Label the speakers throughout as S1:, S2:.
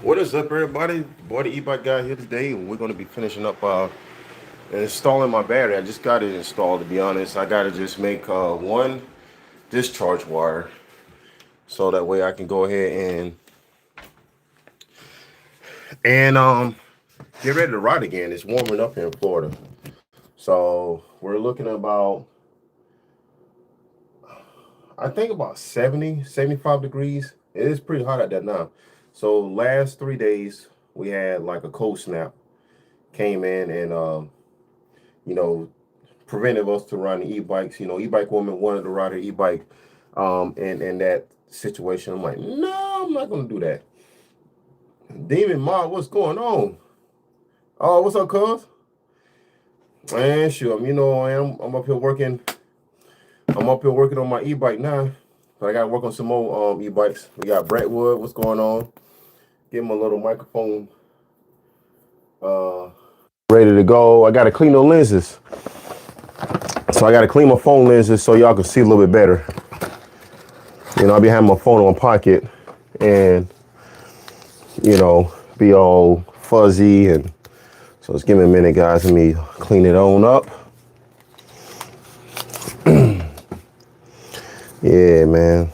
S1: What is up, everybody? Boy, the e-bike guy here today, and we're going to be finishing up installing my battery. I just got it installed. To be honest, I got to just make one discharge wire, so that way I can go ahead and get ready to ride again. It's warming up here in Florida, so we're looking at about, I think about 70, 75 degrees. It is pretty hot out there now. So last 3 days we had like a cold snap came in and you know prevented us to run the e-bikes. E-bike woman wanted to ride her e-bike. And in that situation, I'm like, no, I'm not gonna do that. Demon Mob, what's going on? Oh, what's up, cuz? Man, sure. I'm up here working. I'm up here working on my e-bike now. But I gotta work on some more e-bikes. We got Brentwood, what's going on? Give him a little microphone uh ready to go. I gotta clean the lenses. So I gotta clean my phone lenses so y'all can see a little bit better. I'll be having my phone in my pocket and, be all fuzzy. And so just give me a minute, guys. Let me clean it on up. Yeah, man.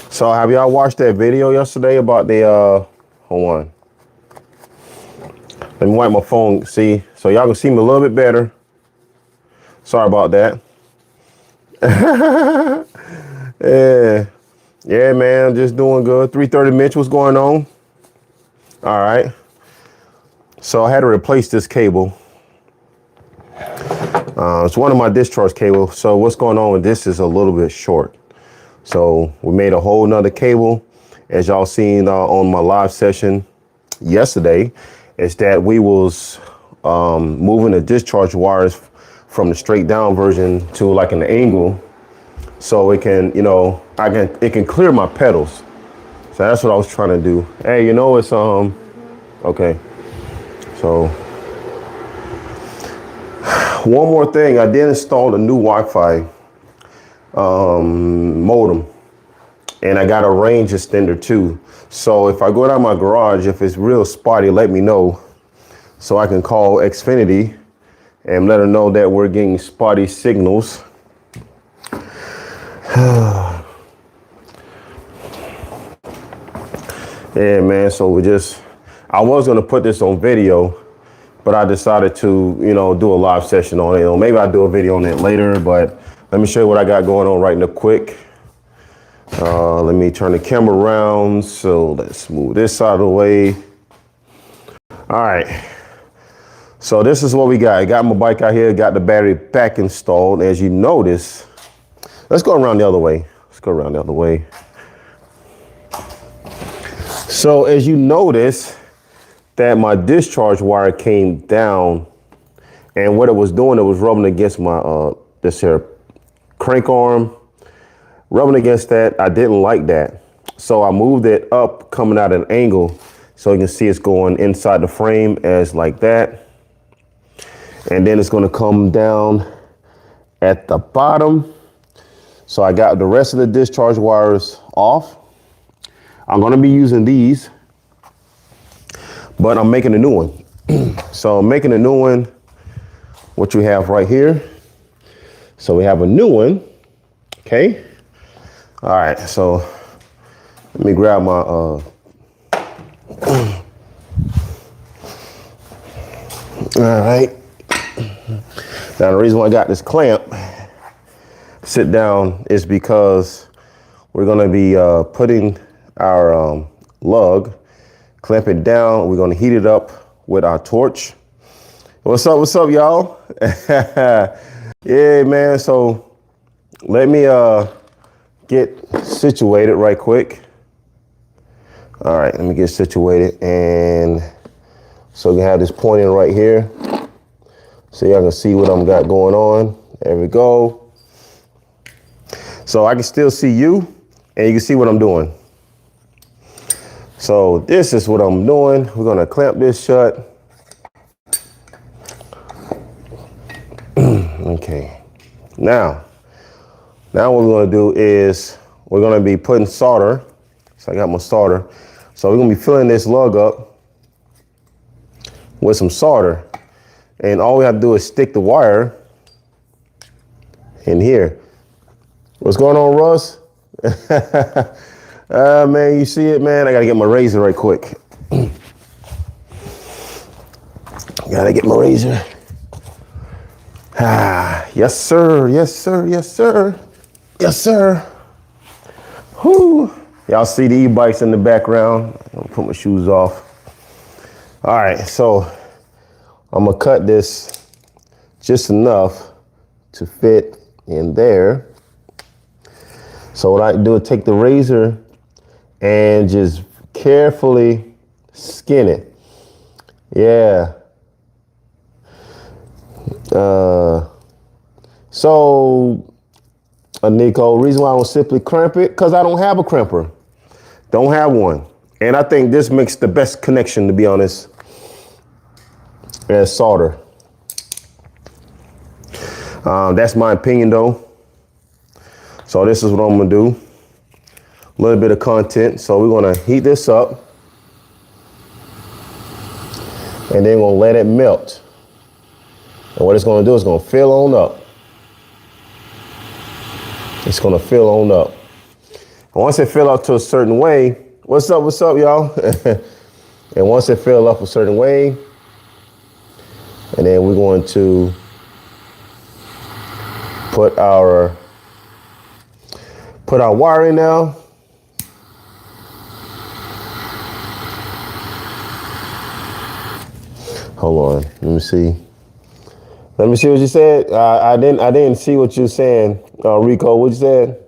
S1: So have y'all watched that video yesterday about hold on. Let me wipe my phone, see, so y'all can see me a little bit better. Sorry about that. Yeah. Yeah, man, just doing good. 330 Mitch, what's going on? All right. So I had to replace this cable. It's one of my discharge cables. So what's going on with this is a little bit short. So we made a whole nother cable. As y'all seen on my live session yesterday, is that we was moving the discharge wires from the straight down version to like an angle, so it can, it can clear my pedals. So that's what I was trying to do. Hey, it's okay. So one more thing, I did install a new Wi-Fi modem, and I got a range extender too. So if I go down my garage, if it's real spotty, let me know so I can call Xfinity and let them know that we're getting spotty signals. Yeah, man. So I was gonna put this on video, but I decided to, do a live session on it. Maybe I'll do a video on it later, but let me show you what I got going on right now quick. Let me turn the camera around. So let's move this out of the way. All right. So this is what we got. I got my bike out here, got the battery back installed. As you notice, let's go around the other way. Let's go around the other way. So as you notice that my discharge wire came down, and what it was doing, it was rubbing against my this here crank arm, rubbing against that. I didn't like that. So I moved it up, coming at an angle, so you can see it's going inside the frame as like that. And then it's going to come down at the bottom. So I got the rest of the discharge wires off. I'm going to be using these, but I'm making a new one. So I'm making a new one, what you have right here. So we have a new one. Okay. All right. So let me grab my, all right. Now the reason why I got this clamp sit down is because we're going to be putting our lug, clamp it down. We're going to heat it up with our torch. What's up, y'all? Yeah, man. So let me get situated right quick. All right, let me get situated, and so we have this pointing right here, so y'all can see what I'm got going on. There we go. So I can still see you, and you can see what I'm doing. So this is what I'm doing. We're gonna clamp this shut. Okay. Now what we're gonna do is we're gonna be putting solder. So I got my solder. So we're gonna be filling this lug up with some solder. And all we have to do is stick the wire in here. What's going on, Russ? Man, you see it, man? I gotta get my razor right quick. Gotta get my razor. Ah, yes, sir. Yes, sir. Yes, sir. Yes, sir. Whoo. Y'all see the e-bikes in the background. I'm gonna put my shoes off. All right, so I'm gonna cut this just enough to fit in there. So what I do is take the razor and just carefully skin it. Yeah. Nico, reason why I don't simply crimp it, because I don't have a crimper. Don't have one. And I think this makes the best connection, to be honest, as solder. That's my opinion, though. So this is what I'm gonna do. A little bit of content. So we're gonna heat this up. And then we're gonna let it melt. And what it's gonna do is gonna fill on up. It's gonna fill on up. And once it fill up to a certain way, what's up, y'all? And once it fill up a certain way, and then we're going to put our wire in now. Hold on, let me see. Let me see what you said. I didn't see what you saying, Rico. What you said?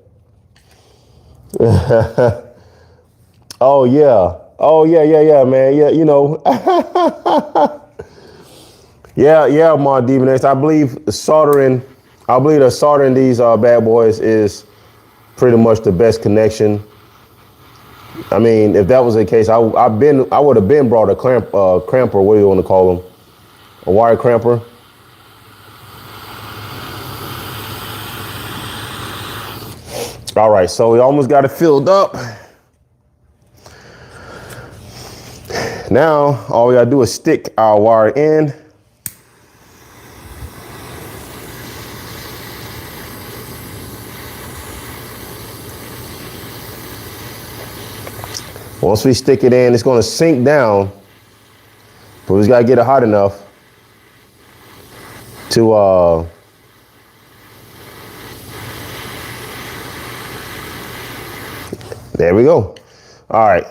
S1: Oh yeah, man. Yeah, you know. yeah, my Demonex. I believe the soldering these bad boys is pretty much the best connection. I mean, if that was the case, I would have been brought a cramper. What do you want to call them? A wire cramper. All right, so we almost got it filled up. Now, all we gotta do is stick our wire in. Once we stick it in, it's gonna sink down, but we just gotta get it hot enough to, there we go. All right,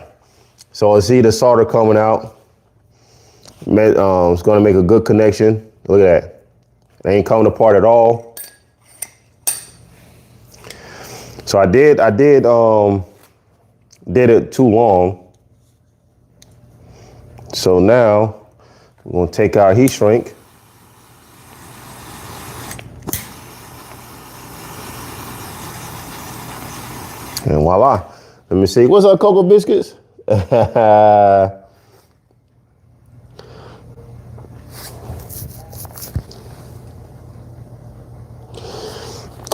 S1: so I see the solder coming out. It's gonna make a good connection. Look at that. It ain't coming apart at all. So I did it too long. So now we're gonna take our heat shrink. And voila. Let me see. What's up, Cocoa Biscuits?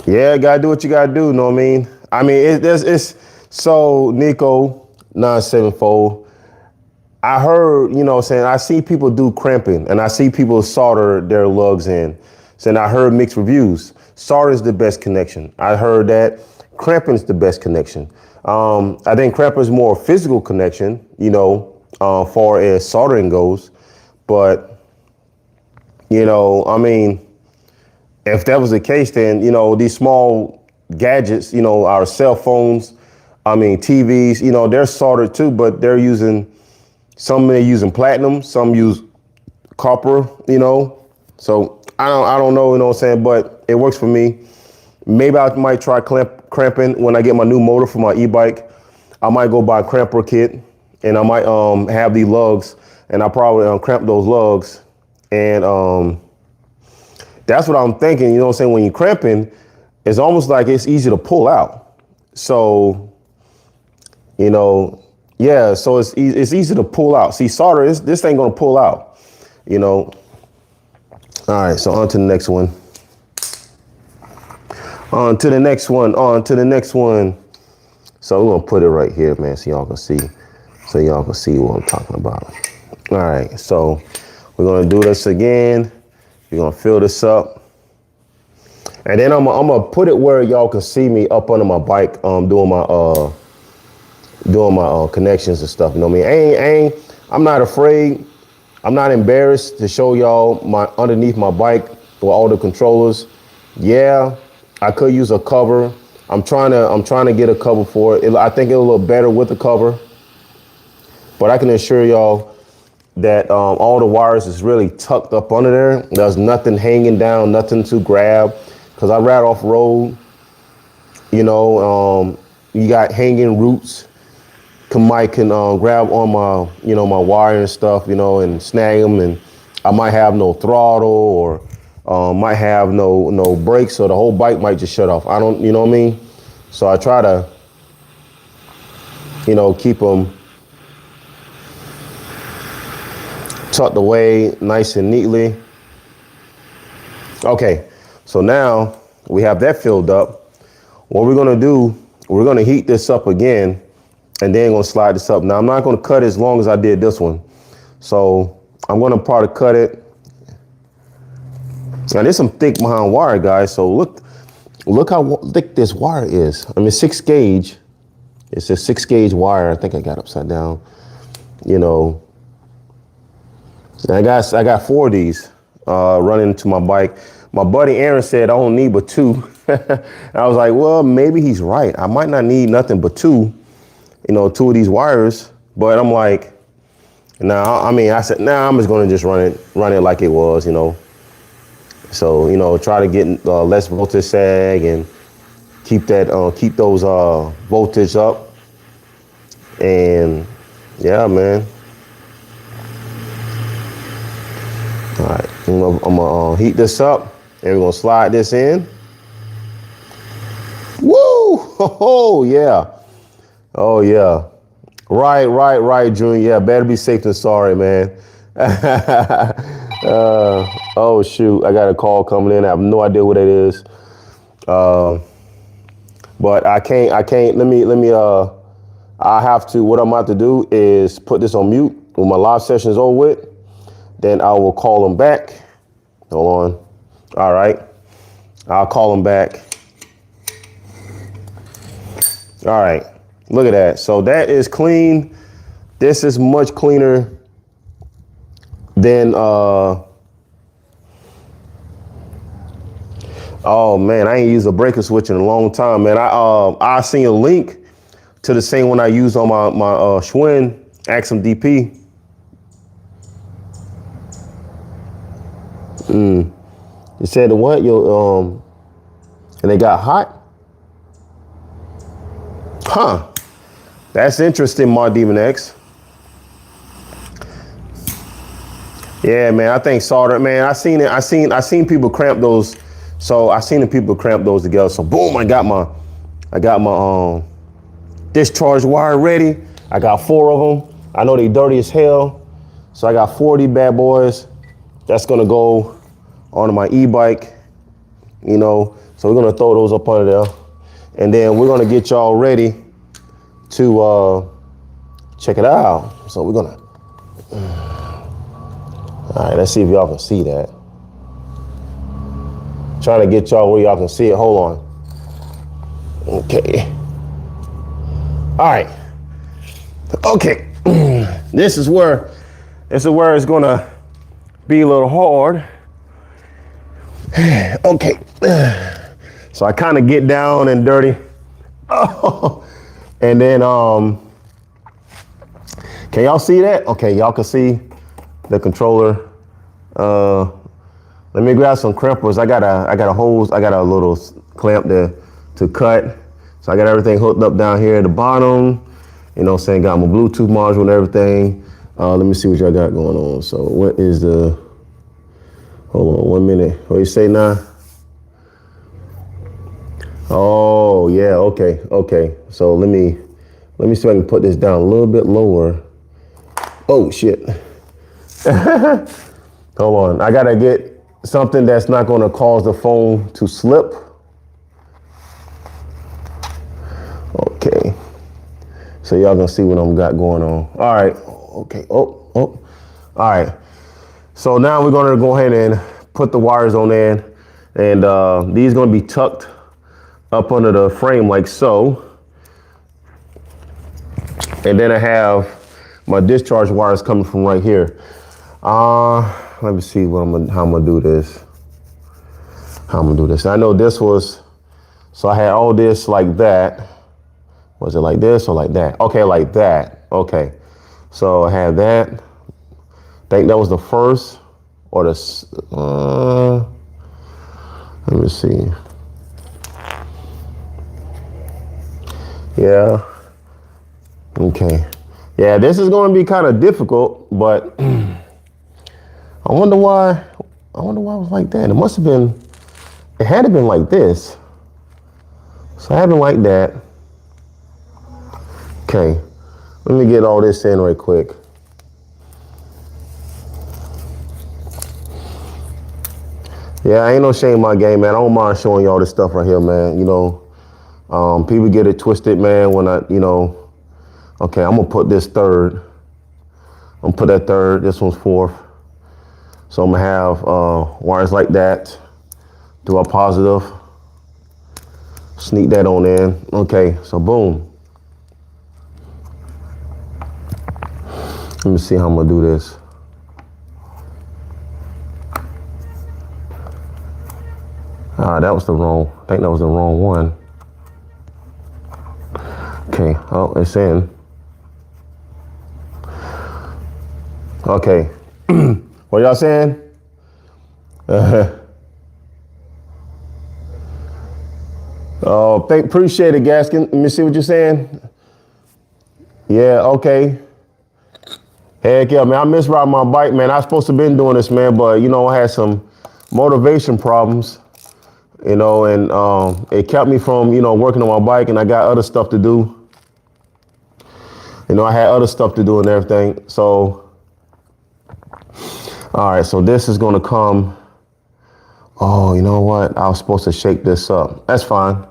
S1: Yeah, gotta do what you gotta do, know what I mean? I mean, it's so Nico 974. I heard, you know what I'm saying, I see people do cramping and I see people solder their lugs in. And I heard mixed reviews. Solder is the best connection. I heard that cramping is the best connection. I think cramping is more physical connection, you know, far as soldering goes. But, you know, I mean, if that was the case, then, you know, these small gadgets, you know, our cell phones, I mean, TVs, you know, they're soldered too, but they're using, some are using platinum, some use copper, you know. So I don't know, you know what I'm saying, but it works for me. Maybe I might try cramping when I get my new motor for my e-bike. I might go buy a cramper kit and I might have these lugs and I probably cramp those lugs. And that's what I'm thinking, you know what I'm saying? When you're cramping, it's almost like it's easy to pull out. So, you know, yeah, so it's easy to pull out. See, solder, this ain't gonna pull out, you know. All right, so on to the next one. On to the next one, on to the next one. So we're gonna put it right here, man, so y'all can see. so y'all can see what I'm talking about. All right, so we're gonna do this again. We're gonna fill this up. And then I'm gonna put it where y'all can see me up under my bike, doing my connections and stuff. You know what I mean? I'm not afraid. I'm not embarrassed to show y'all my underneath my bike with all the controllers. Yeah, I could use a cover. I'm trying to get a cover for it. I think it'll look better with the cover. But I can assure y'all that all the wires is really tucked up under there. There's nothing hanging down, nothing to grab. Cause I ride off road, you know, you got hanging roots. Mike can grab on my, my wire and stuff, and snag them. And I might have no throttle or might have no brakes, so the whole bike might just shut off. I don't, you know what I mean? So I try to, keep them tucked away nice and neatly. Okay, so now we have that filled up. What we're gonna do, we're gonna heat this up again and then gonna slide this up. Now I'm not gonna cut it as long as I did this one. So I'm gonna probably cut it. Now there's some thick behind wire, guys. So look how thick this wire is. I mean, 6 gauge. It's a 6 gauge wire. I think I got upside down. I got 4 of these running to my bike. My buddy Aaron said I don't need but 2. And I was like, well, maybe he's right. I might not need nothing but 2, 2 of these wires. But I'm like, I said, I'm just gonna just run it like it was, So, try to get less voltage sag and keep those voltage up. And yeah, man. All right, I'm gonna heat this up and we're gonna slide this in. Woo! Oh yeah. Oh yeah. Right, Junior. Yeah, better be safe than sorry, man. Oh shoot, I got a call coming in. I have no idea what it is. But I can't, I have to, what I'm about to do is put this on mute when my live session is over with. Then I will call them back. Hold on. All right. I'll call them back. All right. Look at that. So that is clean. This is much cleaner than, oh man, I ain't used a breaker switch in a long time, man. I seen a link to the same one I used on my Schwinn Axum DP. You said the what? And they got hot? Huh. That's interesting, Mar Demon X. Yeah, man, I think solder, man, I seen people cramp those. So I seen the people cramp those together. So boom, I got my discharge wire ready. I got 4 of them. I know they dirty as hell. So I got 4 of these bad boys. That's gonna go onto my e-bike, So we're gonna throw those up under there. And then we're gonna get y'all ready to check it out. So we're gonna, all right, let's see if y'all can see that. Trying to get y'all where y'all can see it. Hold on. Okay. All right. Okay. This is where it's gonna be a little hard. Okay. So I kind of get down and dirty. Oh. And then can y'all see that? Okay, y'all can see the controller. Let me grab some crimpers. I got a hose. I got a little clamp there to cut. So I got everything hooked up down here at the bottom. Saying got my Bluetooth module and everything. Let me see what y'all got going on. So what is the? Hold on 1 minute. What you say now? Oh yeah. Okay. So let me see if I can put this down a little bit lower. Oh shit. Hold on. I gotta get something that's not gonna cause the phone to slip. Okay. So y'all gonna see what I'm got going on. All right, okay, all right. So now we're gonna go ahead and put the wires on in, and these gonna be tucked up under the frame like so. And then I have my discharge wires coming from right here. Let me see how I'm gonna do this. I know this was, so I had all this like that. Was it like this or like that? Okay, like that. Okay. So I had that. I think that was the first or the, let me see. Yeah. Okay. Yeah, this is going to be kind of difficult, but I wonder why it was like that. It must have been, it had to been like this. So I have it like that. Okay, let me get all this in right quick. Yeah, ain't no shame in my game, man. I don't mind showing y'all this stuff right here, man. You know, people get it twisted, man, when okay, I'm gonna put this third. I'm gonna put that third, this one's fourth. So I'm gonna have wires like that. Do a positive. Sneak that on in. Okay, so boom. Let me see how I'm gonna do this. That was I think that was the wrong one. Okay, oh, it's in. Okay, what y'all saying? Oh, appreciate it, Gaskin. Let me see what you're saying. Yeah, okay. Heck yeah, man, I miss riding my bike, man. I was supposed to been doing this, man, but, you know, I had some motivation problems, you know, and it kept me from, you know, working on my bike, and I got other stuff to do. You know, I had other stuff to do and everything. So, all right, so this is going to come. Oh, you know what? I was supposed to shake this up. That's fine.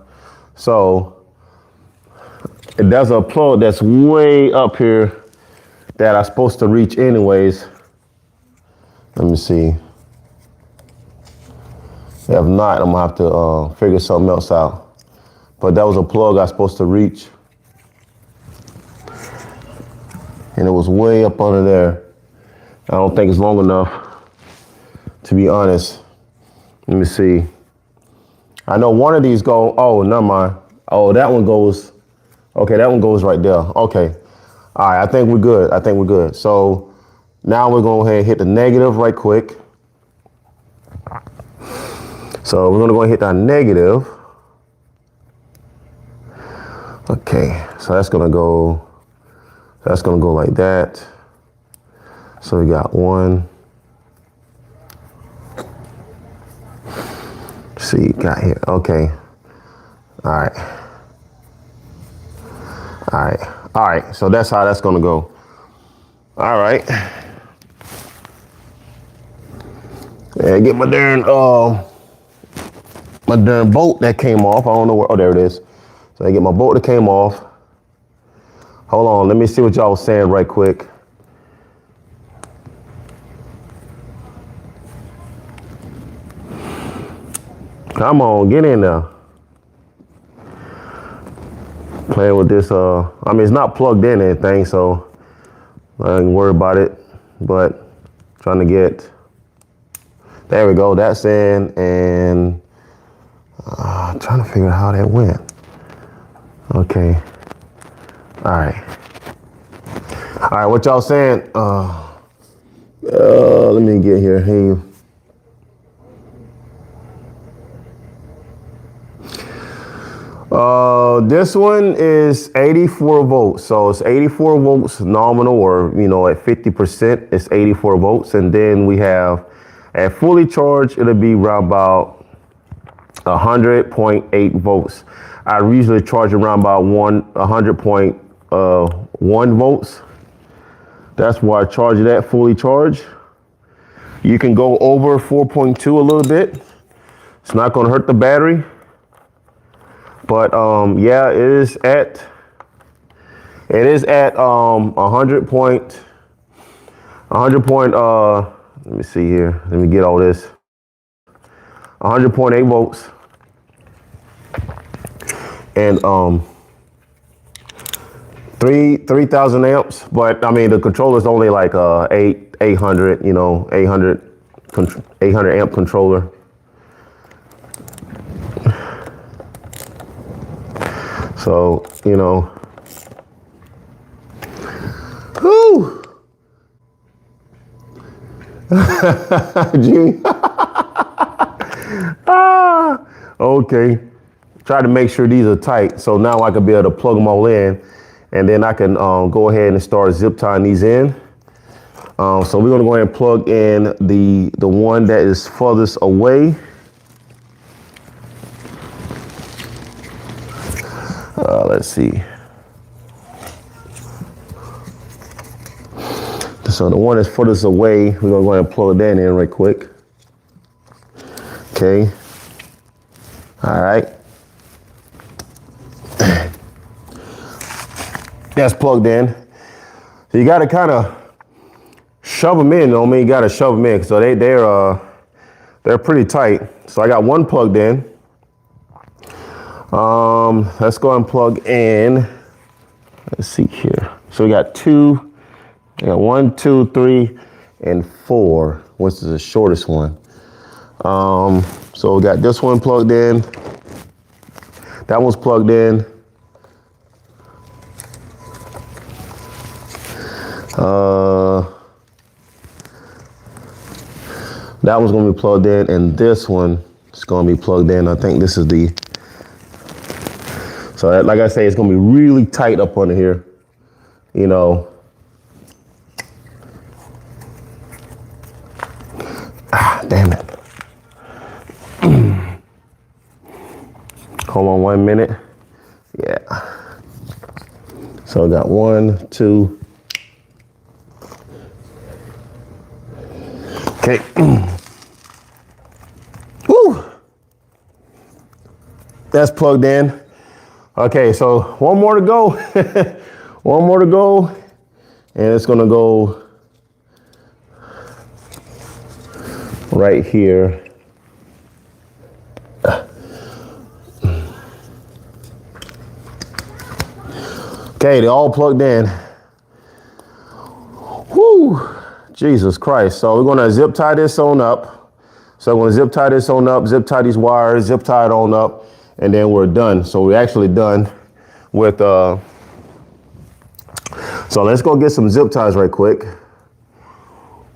S1: So, there's a plug that's way up here that I'm supposed to reach anyways. Let me see. If not, I'm gonna have to figure something else out. But that was a plug I was supposed to reach. And it was way up under there. I don't think it's long enough, to be honest. Let me see. I know one of these go, oh, never mind. Oh, that one goes, okay, that one goes right there. Okay. All right, I think we're good. So now we're going to go ahead and hit the negative right quick. So we're going to go ahead and hit that negative. Okay, so that's going to go like that. So we got one. See, got here. Okay. All right. So that's how that's going to go. All right. And get my darn bolt that came off. I don't know where. Oh, there it is. So I get my bolt that came off. Hold on. Let me see what y'all was saying right quick. Come on, get in there. Playing with this, I mean, it's not plugged in or anything, so I ain't worry about it, but trying to get, there we go, that's in, and trying to figure out how that went. Okay, all right, what y'all saying? Let me get here, hey. This one is 84 volts. So it's 84 volts nominal, or, you know, at 50%, it's 84 volts. And then we have at fully charged, it'll be around about 100.8 volts. I usually charge around about 100.1 volts. That's why I charge it at fully charged. You can go over 4.2 a little bit. It's not going to hurt the battery. But yeah, it is at It is at 100 point, let me see here. Let me get all this. 100.8 volts. And 3,000 amps, but I mean the controller's only like 800, you know, 800 amp controller. So, you know, whoo. Gee. Okay. Try to make sure these are tight, so now I can be able to plug them all in, and then I can go ahead and start zip tying these in. So we're gonna go ahead and plug in the one that is furthest away. Let's see. So the one that's furthest away, we're gonna go ahead and plug that in right quick. Okay. All right. That's plugged in. So you got to kind of shove them in. I mean, you got to shove them in. So they're pretty tight. So I got one plugged in. Let's go and plug in. Let's see here. So we got two. We got 1, 2, 3, and 4. Which is the shortest one? So we got this one plugged in. That one's plugged in. That one's gonna be plugged in, and this one is gonna be plugged in. I think this is the. So that, like I say, it's gonna be really tight up under here, you know. Damn it. Hold on 1 minute. Yeah. So I got 1, 2. Okay. Woo. That's plugged in. Okay, so one more to go. One more to go. And it's gonna go right here. Okay, they're all plugged in. Whoo, Jesus Christ. So we're gonna zip tie this on up. So I'm gonna zip tie this on up, zip tie these wires, zip tie it on up, and then we're done. So we're actually done with, so let's go get some zip ties right quick.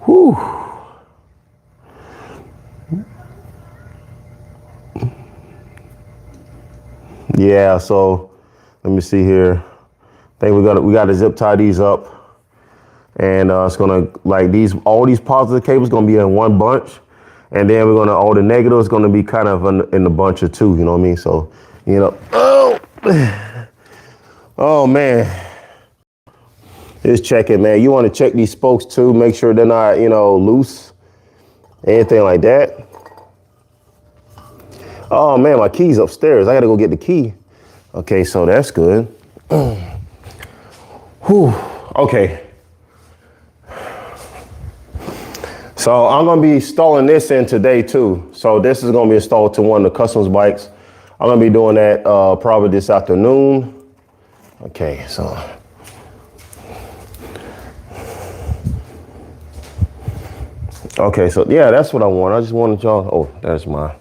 S1: Whoo. Yeah, so let me see here. I think we got to zip tie these up, and it's gonna like all these positive cables gonna be in one bunch, and then we're gonna all the negatives gonna be kind of in the bunch of two. You know what I mean? So, you know, oh man, just checking, man. You want to check these spokes too, make sure they're not, you know, loose, anything like that. Oh man, my key's upstairs. I gotta go get the key. Okay, so that's good. Whew. Okay. So I'm gonna be installing this in today too. So this is gonna be installed to one of the customs bikes. I'm gonna be doing that probably this afternoon. Okay, so. Okay, so yeah, that's what I want. I just wanted y'all. Oh, there's my.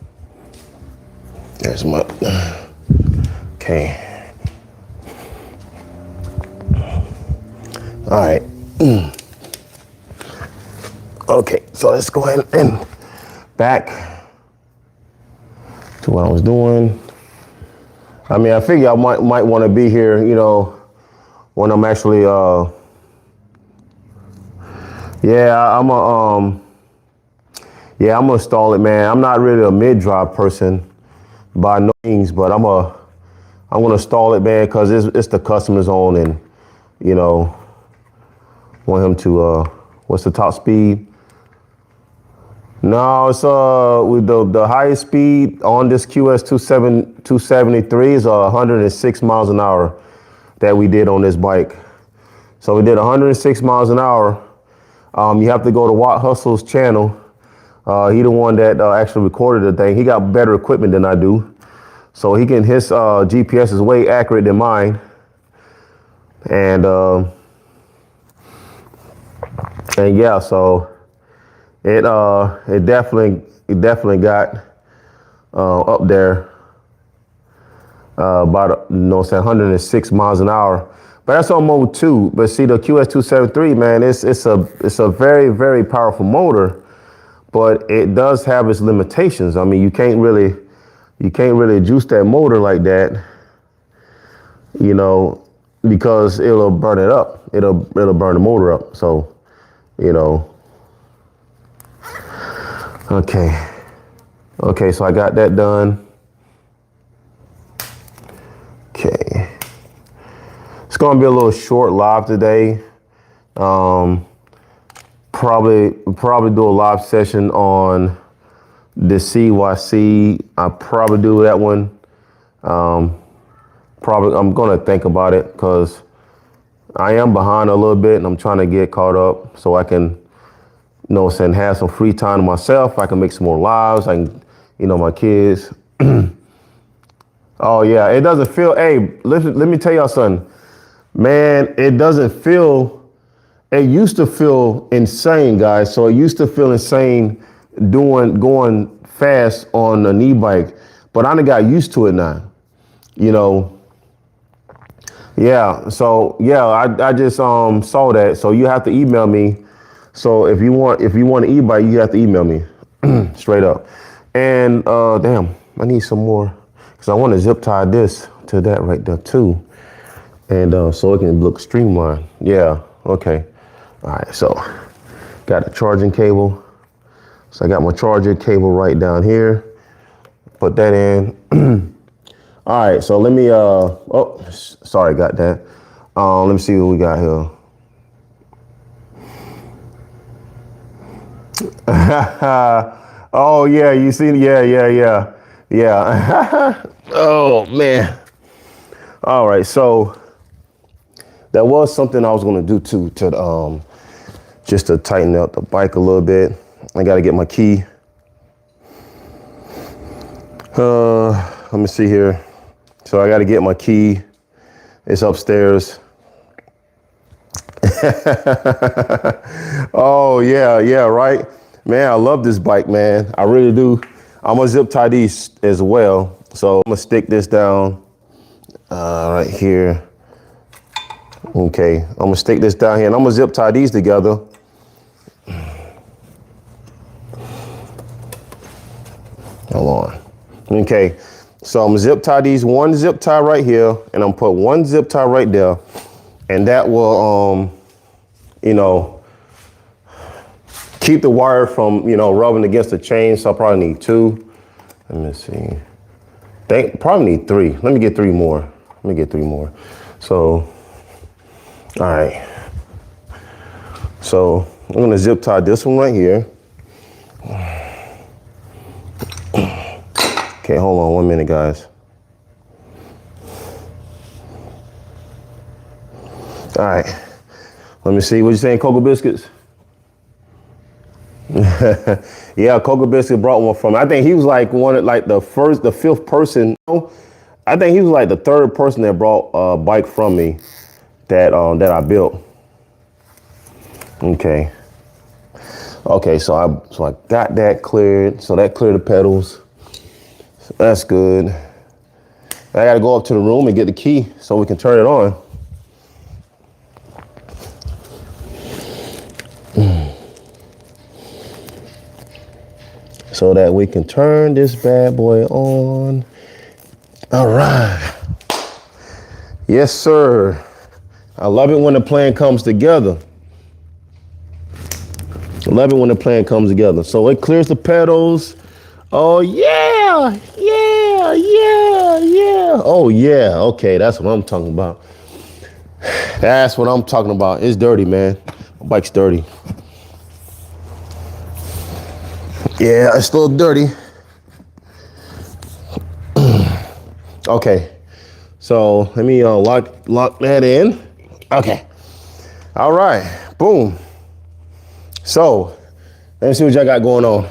S1: Okay. All right. Okay, so let's go ahead and back to what I was doing. I mean, I figure I might want to be here, you know, when I'm actually, yeah, I'm gonna install it, man. I'm not really a mid-drive person by no means, but I'm gonna install it, man, because it's the customer's own, and you know, want him to what's the top speed? No, it's with the highest speed on this QS 273 is 106 miles an hour that we did on this bike. So we did 106 miles an hour. You have to go to Watt Hustle's channel. He the one that actually recorded the thing. He got better equipment than I do. So his GPS is way accurate than mine. And yeah, so it definitely got up there about 106 miles an hour. But that's on mode 2. But see, the QS273, man, it's a very, very powerful motor, but it does have its limitations. I mean, you can't really juice that motor like that, because it'll burn it up. It'll burn the motor up. So, okay, so I got that done. Okay. It's gonna be a little short live today. Probably do a live session on the CYC. I'll probably do that one. I'm gonna think about it because I am behind a little bit and I'm trying to get caught up so I can, have some free time to myself. I can make some more lives. I can, my kids. Oh yeah, it doesn't feel. Hey, let me tell y'all something, man. It used to feel insane, guys. So it used to feel insane going fast on an e-bike, but I done got used to it now. Yeah. So yeah, I just saw that. So you have to email me. So if you want an e-bike, you have to email me straight up. And damn, I need some more. So I want to zip tie this to that right there too. And so it can look streamlined. Yeah, okay. All right, so got the charging cable. So I got my charger cable right down here. Put that in. All right, so let me, sorry, got that. Let me see what we got here. Oh yeah, you see, yeah. Oh man. All right, so that was something I was gonna do too, to just to tighten up the bike a little bit. I gotta get my key. Let me see here. So I gotta get my key. It's upstairs. Oh yeah, right. Man, I love this bike, man. I really do. I'm gonna zip tie these as well. So I'm gonna stick this down right here. Okay, I'm gonna stick this down here and I'm gonna zip tie these together. Hold on. Okay, so I'm gonna zip tie these, one zip tie right here, and I'm gonna put one zip tie right there, and that will, keep the wire from, rubbing against the chain. So I probably need 2. Let me see. Probably need 3. Let me get 3 more. So, all right. So I'm gonna zip tie this one right here. Okay, hold on 1 minute, guys. All right, let me see. What you saying, Cocoa Biscuits? Yeah, Cocoa Biscuit brought one from me. I think he was like the 5th person. I think he was like the 3rd person that brought a bike from me that I built. Okay, so I got that cleared. So that cleared the pedals. So that's good. I gotta go up to the room and get the key so we can turn it on. So that we can turn this bad boy on. All right. Yes, sir. I love it when the plan comes together. So it clears the pedals. Oh, yeah. Oh, yeah. Okay, that's what I'm talking about. It's dirty, man. My bike's dirty. Yeah, it's still dirty. Okay, so let me lock that in. Okay. All right, boom. So, let me see what y'all got going on.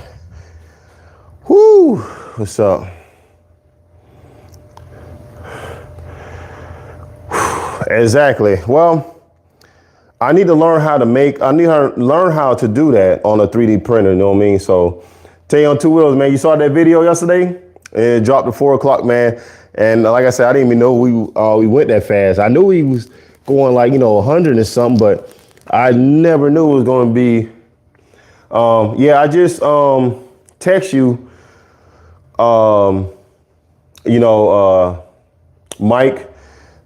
S1: Whoo, what's up? Exactly. Well, I need to learn how to learn how to do that on a 3D printer, you know what I mean? So, Tay on Two Wheels, man, you saw that video yesterday? It dropped at 4 o'clock, man. And like I said, I didn't even know we went that fast. I knew he was going like, 100 and something, but I never knew it was going to be. Yeah, I just text you, Mike.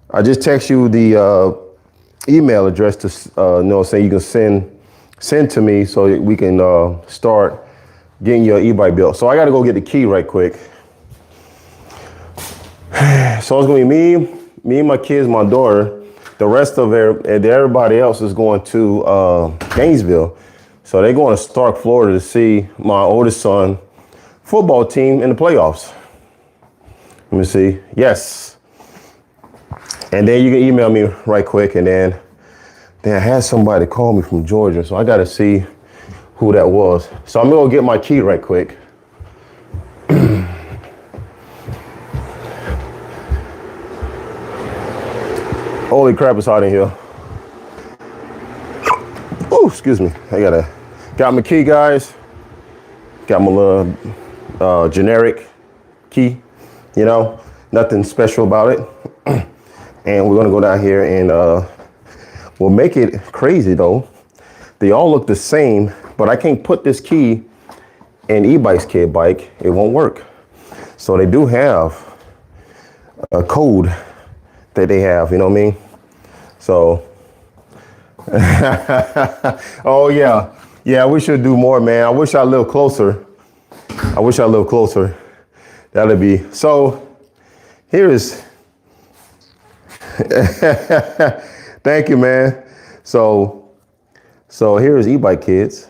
S1: I just text you the email address to saying you can send to me so that we can start getting your e-bike built. So I got to go get the key right quick. So it's gonna be me and my kids, my daughter. The rest of everybody else is going to Gainesville. So they're going to Stark, Florida to see my oldest son football team in the playoffs. Let me see. Yes. And then you can email me right quick. And then I had somebody call me from Georgia. So I got to see who that was. So I'm going to go get my key right quick. Holy crap, it's hot in here. Oh, excuse me. Got my key, guys. Got my little generic key, nothing special about it. And we're gonna go down here and we'll make it crazy though. They all look the same, but I can't put this key in E-bike's kid bike. It won't work. So they do have a code that they have, you know what I mean? So, oh yeah. Yeah, we should do more, man. I wish I lived closer. That'd be, so here is, thank you, man. So here is E-bike kids.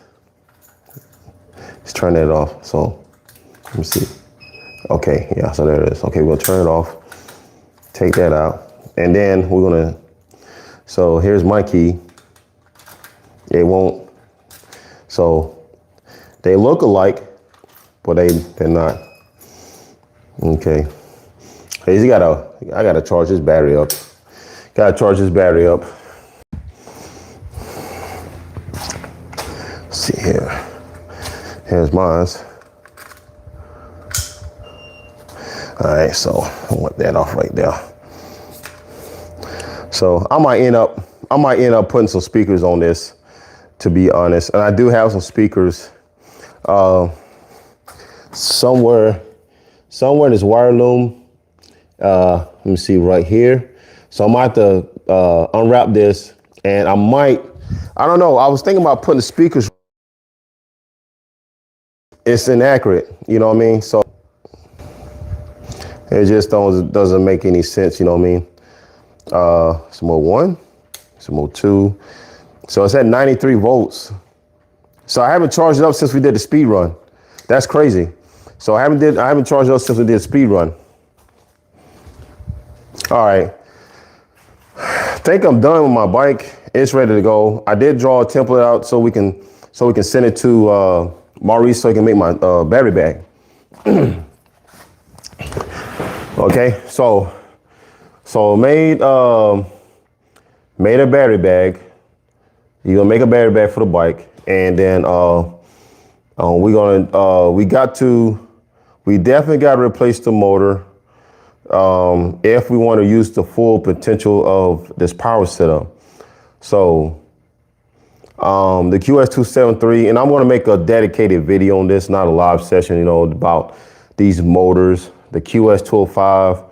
S1: Let's turn that off. So let me see. Okay, yeah, so there it is. Okay, we're gonna turn it off. Take that out. And then we're gonna, so here's my key. It won't, so they look alike, but they're not. Okay. Hey, I gotta charge this battery up. Let's see here. Here's mine. All right, so I want that off right there. So I might end up putting some speakers on this, to be honest. And I do have some speakers somewhere in this wire loom. Let me see right here. So I might have to unwrap this, and I don't know. I was thinking about putting the speakers. It's inaccurate, you know what I mean? So it just doesn't make any sense, you know what I mean? It's mode 1, it's mode 2. So it's at 93 volts. So I haven't charged it up since we did the speed run. That's crazy. So I haven't charged it up since we did the speed run. All right. I think I'm done with my bike. It's ready to go. I did draw a template out so we can send it to Maurice so he can make my battery bag. Okay, so made a battery bag. You're gonna make a battery bag for the bike, and then we definitely got to replace the motor if we want to use the full potential of this power setup. So the QS273, and I'm going to make a dedicated video on this, not a live session, about these motors, the QS205,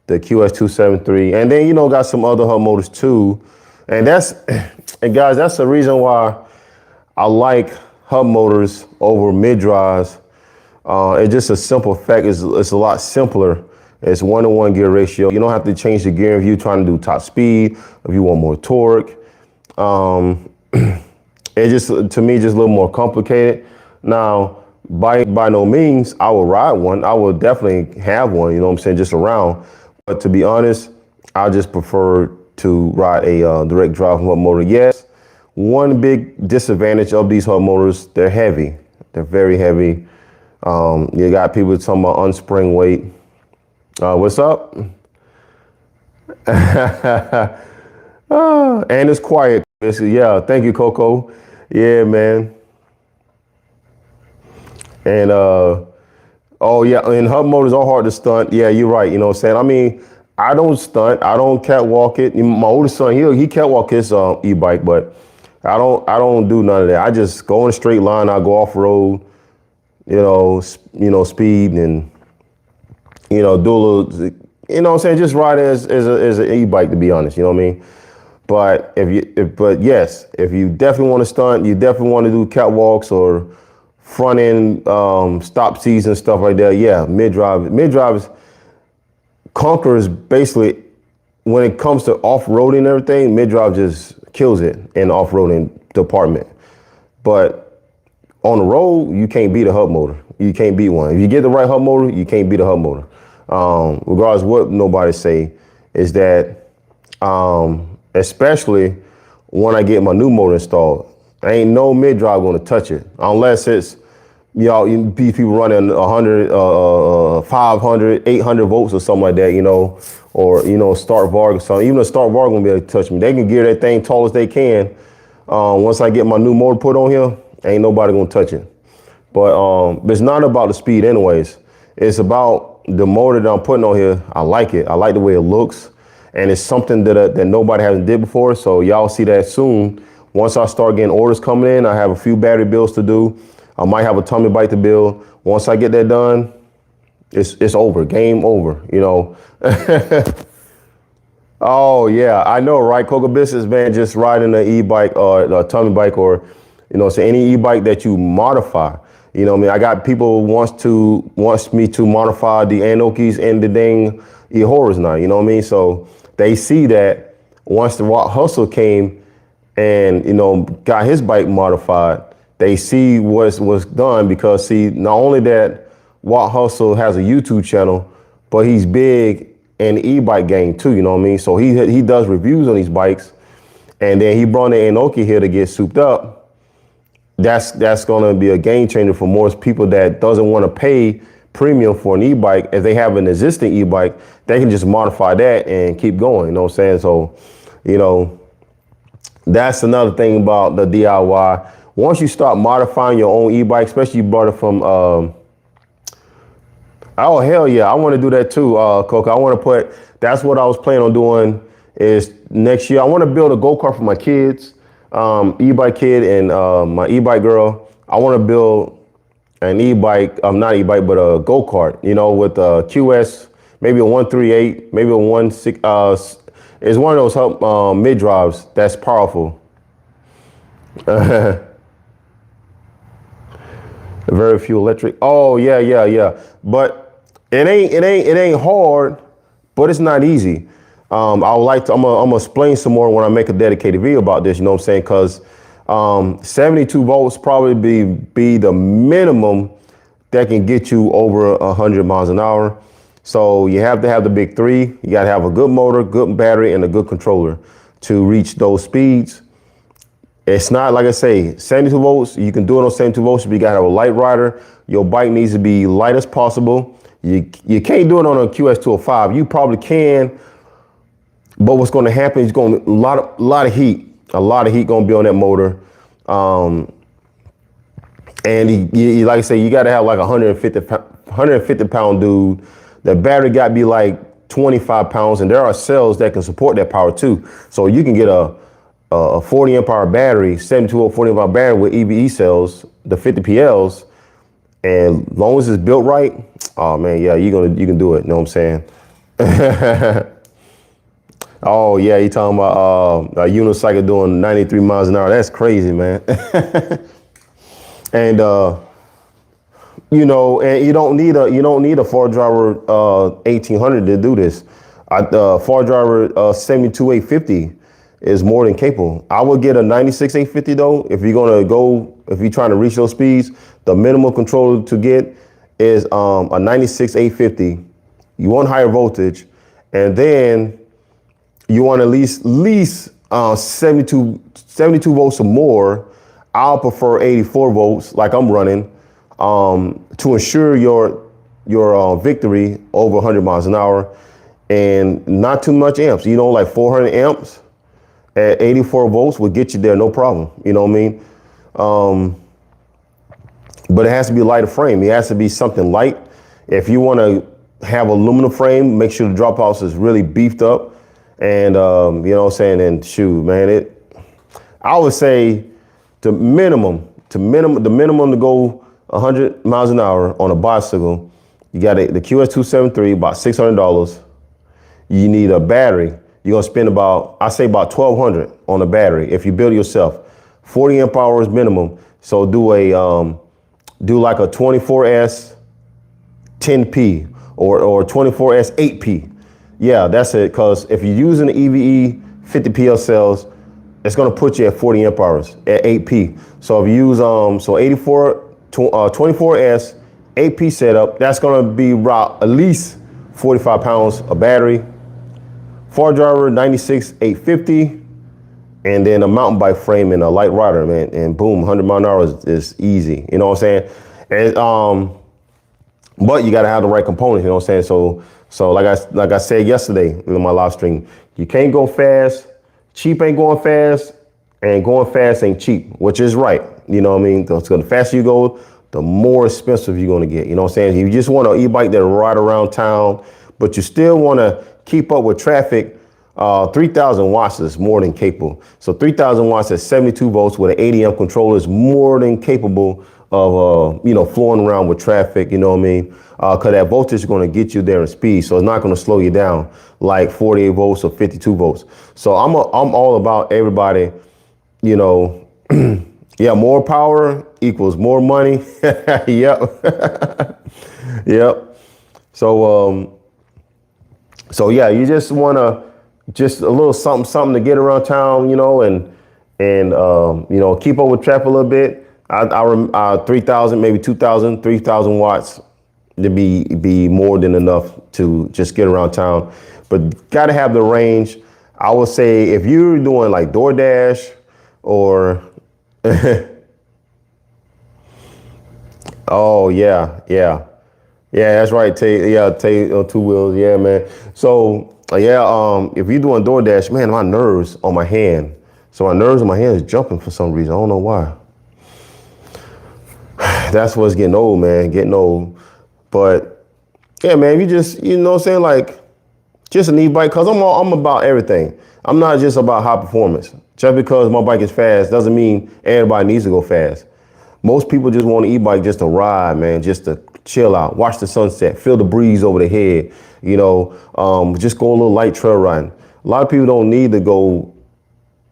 S1: the QS273, and then, got some other hub motors too. And guys, that's the reason why I like hub motors over mid drives. It's just a simple fact. It's a lot simpler. It's 1-to-1 gear ratio. You don't have to change the gear if you're trying to do top speed, if you want more torque. It just, to me, just a little more complicated. Now, by no means, I will ride one. I will definitely have one, you know what I'm saying, just around. But to be honest, I just prefer to ride a direct drive motor. Yes, one big disadvantage of these hub motors, they're heavy. They're very heavy. You got people talking about unspring weight. What's up? And it's quiet. Yeah, thank you, Coco. Yeah, man. And oh yeah, and hub motors are hard to stunt. Yeah, you're right. You know what I'm saying? I mean, I don't stunt. I don't catwalk it. My oldest son, he catwalk his e-bike, but I don't do none of that. I just go in a straight line. I go off road. Speed and do a little. You know what I'm saying? Just ride as an e-bike, to be honest. You know what I mean? But yes, if you definitely want to stunt, you definitely want to do catwalks or front end stop seats and stuff like that. Yeah, mid drives conquers basically when it comes to off roading and everything. Mid drive just kills it in the off roading department. But on the road, you can't beat a hub motor. You can't beat one. If you get the right hub motor, you can't beat a hub motor. Regardless of what nobody say, is that especially when I get my new motor installed, ain't no mid drive going to touch it unless it's people running 100, 500, 800 volts or something like that, or start Varg or something. Even a start Varg won't be able to touch me. They can gear that thing tall as they can. Once I get my new motor put on here, ain't nobody gonna touch it. But it's not about the speed anyways. It's about the motor that I'm putting on here. I like it. I like the way it looks. And it's something that nobody hasn't did before. So y'all see that soon. Once I start getting orders coming in, I have a few battery builds to do. I might have a tummy bike to build. Once I get that done, it's over. Game over, Oh yeah, I know, right? Coca Business, man, just riding an e-bike or a tummy bike or, so any e-bike that you modify. I got people wants me to modify the Anokis and the dang E-Horrors now, you know what I mean? So they see that once the Rock Hustle came and, got his bike modified, they see what's done because not only that Watt Hustle has a YouTube channel, but he's big in the e-bike game too, you know what I mean? So he does reviews on these bikes, and then he brought the Anoki here to get souped up. That's going to be a game changer for most people that doesn't want to pay premium for an e-bike. If they have an existing e-bike, they can just modify that and keep going, you know what I'm saying? So, that's another thing about the DIY. Once you start modifying your own e-bike, especially you brought it from, oh, hell yeah, I want to do that too, Coca. That's what I was planning on doing is next year. I want to build a go-kart for my kids, e-bike kid and my e-bike girl. I want to build an e-bike, not e-bike, but a go-kart, with a QS, maybe a 138, maybe a 16, it's one of those mid drives that's powerful. Very few electric. Oh yeah. But it ain't hard, but it's not easy. I'm gonna explain some more when I make a dedicated video about this. You know what I'm saying? Because 72 volts probably be the minimum that can get you over 100 miles an hour. So you have to have the big three. You gotta have a good motor, good battery, and a good controller to reach those speeds. It's not, like I say, 72 volts. You can do it on 72 volts, but you gotta have a light rider. Your bike needs to be light as possible. You can't do it on a QS205. You probably can, but what's going to happen is going to be a lot of heat. A lot of heat going to be on that motor. And like I say, you got to have like 150 pound dude. The battery got to be like 25 pounds, and there are cells that can support that power too. So you can get a 40 amp hour battery, 72 volt 40 amp hour battery with EVE cells, the 50 PLs, and as long as it's built right, oh man, yeah, you can do it. You know what I'm saying? Oh yeah, you talking about a unicycle doing 93 miles an hour? That's crazy, man. And and you don't need a Far Driver 1800 to do this. Far Driver 72850 is more than capable. I would get a 96 850 though. If you're trying to reach those speeds, the minimum controller to get is a 96 850. You want higher voltage, and then you want at least
S2: 72 volts or more. I'll prefer 84 volts like I'm running to ensure your victory over 100 miles an hour, and not too much amps. You know, like 400 amps at 84 volts will get you there, no problem. You know what I mean? But it has to be a lighter frame. It has to be something light. If you want to have aluminum frame, make sure the dropouts is really beefed up. And, you know what I'm saying? And shoot, man, I would say the minimum to go 100 miles an hour on a bicycle, you got the QS273, about $600. You need a battery. You're going to spend about $1,200 on a battery if you build it yourself. 40 amp hours minimum. So do like a 24S 10P or 24S 8P. Yeah, that's it. Because if you're using the EVE 50PL cells, it's going to put you at 40 amp hours at 8P. So if you use 24S 8P setup, that's going to be about at least 45 pounds of battery. Far driver 96 850, and then a mountain bike frame and a light rider, man, and boom, 100 mile an hour is easy. You know what I'm saying? And but you gotta have the right components. You know what I'm saying? So like I said yesterday in my live stream, you can't go fast. Cheap ain't going fast, and going fast ain't cheap, which is right. You know what I mean? So the faster you go, the more expensive you're gonna get. You know what I'm saying? You just want an e-bike that ride around town, but you still want to keep up with traffic. 3,000 watts is more than capable. So 3,000 watts at 72 volts with an 80 amp controller is more than capable of, flowing around with traffic. You know what I mean? Because that voltage is going to get you there in speed. So it's not going to slow you down like 48 volts or 52 volts. So I'm all about everybody, yeah, more power equals more money. Yep. Yep. So yeah, you just want to just a little something to get around town, and keep up with traffic a little bit. I 3,000, maybe 2,000, 3,000 watts to be more than enough to just get around town. But got to have the range. I would say if you're doing like DoorDash or oh yeah, that's right. Take on two wheels. Yeah, man. So if you're doing DoorDash, man, my nerves on my hand. So my nerves on my hand is jumping for some reason. I don't know why. That's what's getting old, man. Getting old. But yeah, man, you just, you know what I'm saying, like just an e-bike, because I'm about everything. I'm not just about high performance. Just because my bike is fast doesn't mean everybody needs to go fast. Most people just want an e-bike just to ride, man, just to chill out, watch the sunset, feel the breeze over the head, just go a little light trail riding. A lot of people don't need to go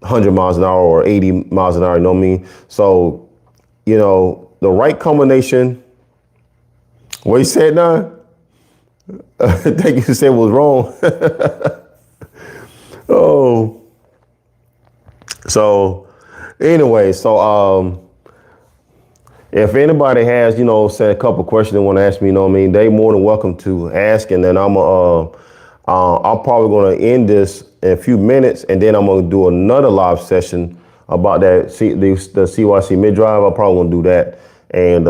S2: 100 miles an hour or 80 miles an hour, you know what I mean? So, the right combination, what you said now? I think you said was wrong. Oh. So, anyway, if anybody has, said a couple questions they want to ask me, they more than welcome to ask. And then I'm probably going to end this in a few minutes, and then I'm going to do another live session about the CYC mid drive. I'm probably going to do that and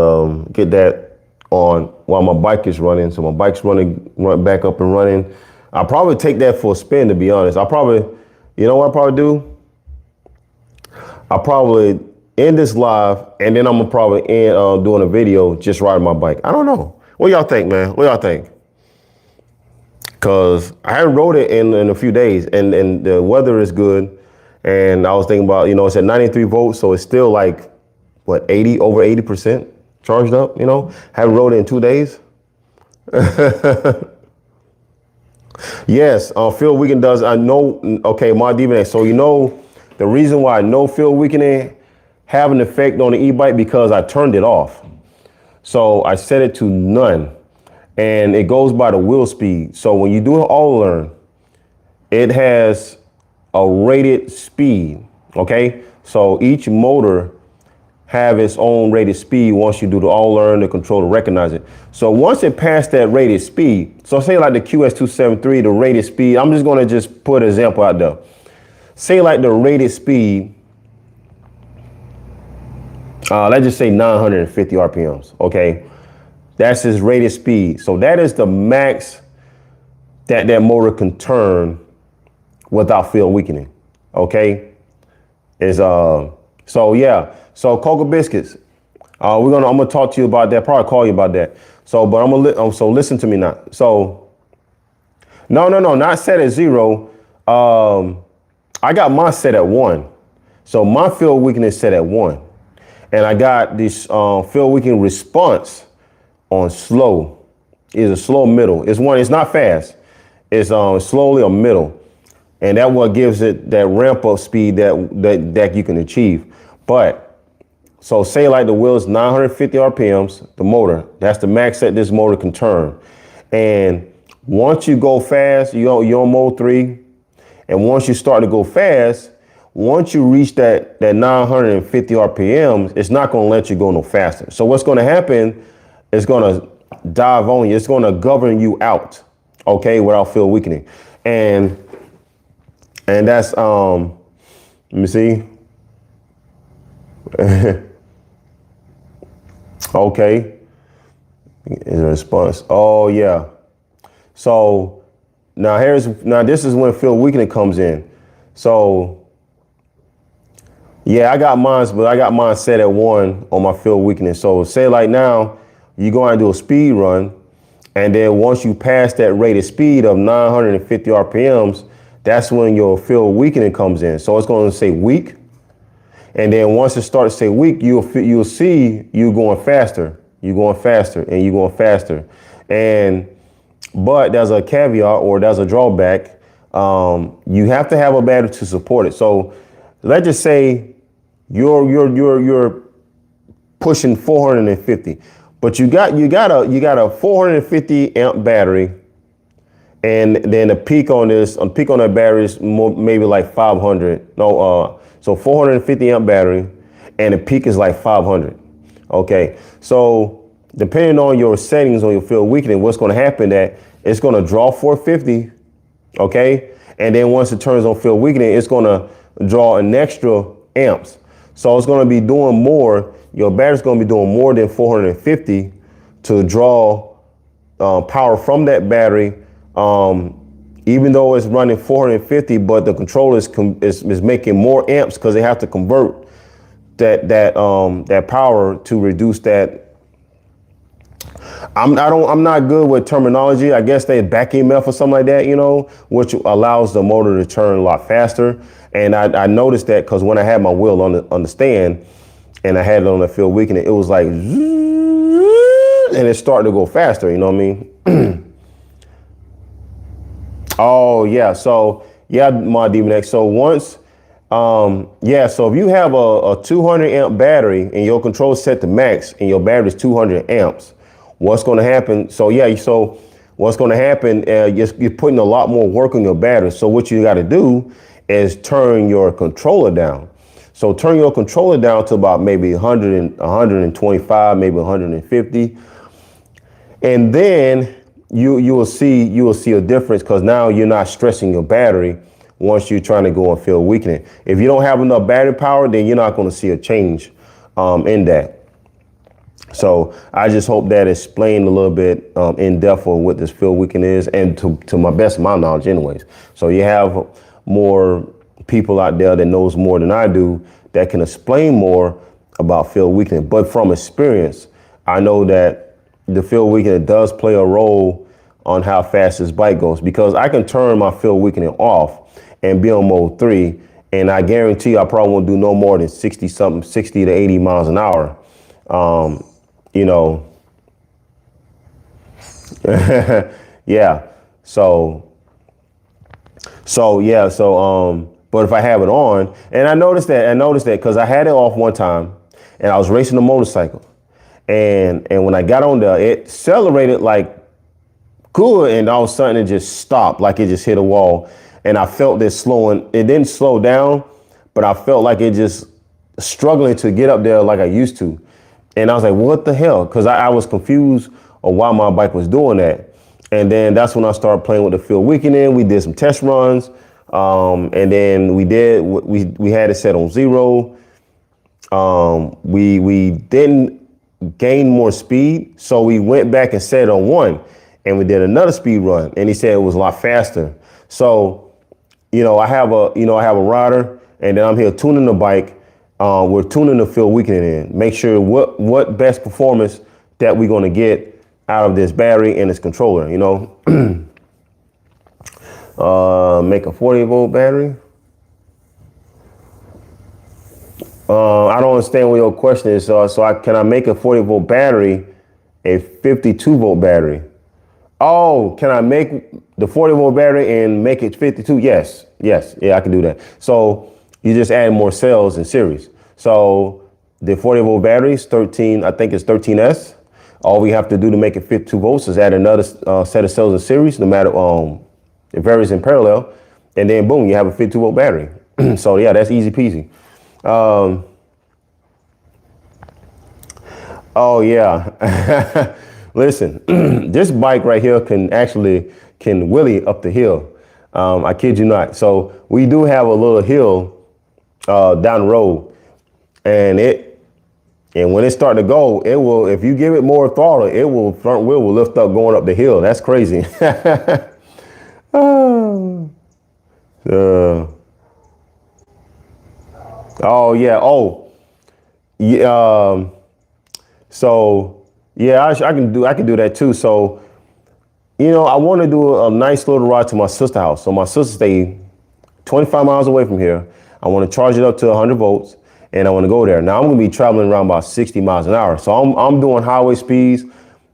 S2: get that on while my bike is running. So my bike's run back up and running. I'll probably take that for a spin, to be honest. I'll probably, you know what I'll probably do? I'll probably end this live, and then I'm gonna probably end doing a video just riding my bike. I don't know. What y'all think, man? What y'all think? Cause I haven't rode it in a few days, and the weather is good. And I was thinking about, it's at 93 volts, so it's still like what, over 80% charged up. Haven't rode it in 2 days. Yes, field weakening does. I know. Okay, my DVNA. So the reason why I know field weakening have an effect on the e-bike because I turned it off. So I set it to none, and it goes by the wheel speed. So when you do an auto learn, it has a rated speed. Okay, so each motor have its own rated speed. Once you do the auto learn, the controller recognize it. So once it passed that rated speed, so say like the QS273, the rated speed, I'm just gonna put an example out there. say like the rated speed, let's just say 950 RPMs. Okay, that's his rated speed. So that is the max that motor can turn without field weakening. Okay, is so yeah. So Cocoa Biscuits, I'm gonna talk to you about that. Probably call you about that. So, but so listen to me now. So, no, not set at 0. I got mine set at 1. So my field weakening is set at 1, and I got this field weakening response on slow. Is a slow middle. It's 1. It's not fast. It's slowly a middle, and that what gives it that ramp up speed that you can achieve. But so say like the wheel's 950 RPMs, the motor, that's the max that this motor can turn. And once you go fast, you're on mode 3. And once you start to go fast, once you reach that 950 RPMs, it's not going to let you go no faster. So what's going to happen is going to dive on you. It's going to govern you out, okay, without field weakening. And that's, let me see. Okay. Is a response. Oh yeah. So now this is when field weakening comes in. So yeah, I got mine set at 1 on my field weakening. So say like now you go out and do a speed run, and then once you pass that rated speed of 950 RPMs, that's when your field weakening comes in. So it's going to say weak. And then once it starts to say weak, you'll see you going faster. You're going faster and you're going faster. But there's a caveat, or there's a drawback. You have to have a battery to support it. So let's just say you're pushing 450, but you got a 450 amp battery, and then the peak on that battery is maybe like 500. So 450 amp battery, and the peak is like 500. Okay, so depending on your settings on your field weakening, what's going to happen that it's going to draw 450. Okay, and then once it turns on field weakening, it's going to draw an extra amps. So it's going to be doing more. Your battery's going to be doing more than 450 to draw power from that battery. Even though it's running 450, but the controller is making more amps because they have to convert that power to reduce that. I'm not good with terminology. I guess they back EMF or something like that, which allows the motor to turn a lot faster. And I noticed that because when I had my wheel on the stand and I had it on the field weakening, it was like, and it started to go faster. You know what I mean? Oh yeah, so yeah, my Demon X. So once, so if you have a 200 amp battery and your control is set to max and your battery is 200 amps, what's going to happen? So what's going to happen? You're putting a lot more work on your battery. So what you got to do is turn your controller down. So turn your controller down to about maybe 100 125, maybe 150, and then you will see a difference, because now you're not stressing your battery once you're trying to go on field weakening. If you don't have enough battery power, then you're not going to see a change in that. So I just hope that explained a little bit in depth of what this field weakening is, and to my best of my knowledge anyways. So you have more people out there that knows more than I do that can explain more about field weakening. But from experience, I know that the field weakening does play a role on how fast this bike goes, because I can turn my field weakening off and be on mode 3, and I guarantee I probably won't do no more than 60 to 80 miles an hour. Yeah. But if I have it on, and I noticed that because I had it off one time and I was racing a motorcycle, and when I got on there, it accelerated like good, and all of a sudden it just stopped, like it just hit a wall. And I felt this slowing. It didn't slow down, but I felt like it just struggling to get up there like I used to. And I was like, what the hell? Because I was confused on why my bike was doing that. And then that's when I started playing with the field weakening. We did some test runs. And then we had it set on 0. We didn't gain more speed, so we went back and set it on 1, and we did another speed run, and he said it was a lot faster. So, I have a rider, and then I'm here tuning the bike. We're tuning the field weakening in, make sure what best performance that we're going to get out of this battery and this controller. Make a 40-volt battery. I don't understand what your question is. Can I make a 40-volt battery a 52-volt battery? Oh, can I make the 40-volt battery and make it 52? Yes. Yeah, I can do that. So you just add more cells in series. So the 40-volt battery is 13, I think it's 13S. All we have to do to make it 52 volts is add another set of cells in series, no matter, it varies in parallel. And then boom, you have a 52-volt battery. So yeah, that's easy peasy. Oh yeah. Listen, this bike right here can wheelie up the hill. I kid you not. So we do have a little hill down the road, and when it start to go, it will, if you give it more throttle, front wheel will lift up going up the hill. That's crazy. Oh yeah. Oh yeah. So yeah, I can do that too. So, I want to do a nice little ride to my sister's house. So my sister stay 25 miles away from here. I want to charge it up to 100 volts, and I want to go there. Now I'm going to be traveling around about 60 miles an hour. So I'm doing highway speeds.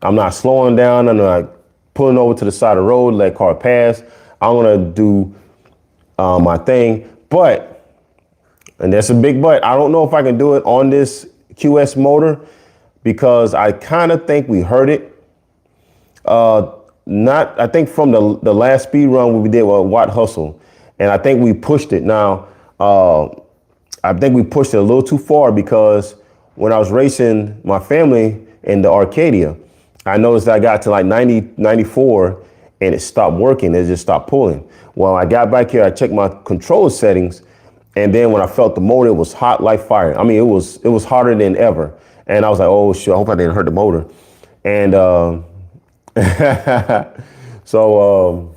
S2: I'm not slowing down. I'm not pulling over to the side of the road, let car pass. I'm going to do my thing. And that's a big but, I don't know if I can do it on this QS motor, because I kind of think we heard it. I think from the last speed run we did with Watt Hustle, and I think we pushed it. Now, I think we pushed it a little too far, because when I was racing my family in the Arcadia, I noticed I got to like 90, 94, and it stopped working. It just stopped pulling. Well, I got back here, I checked my control settings, and then when I felt the motor, it was hot like fire. I mean, it was hotter than ever. And I was like, oh shit, I hope I didn't hurt the motor. And so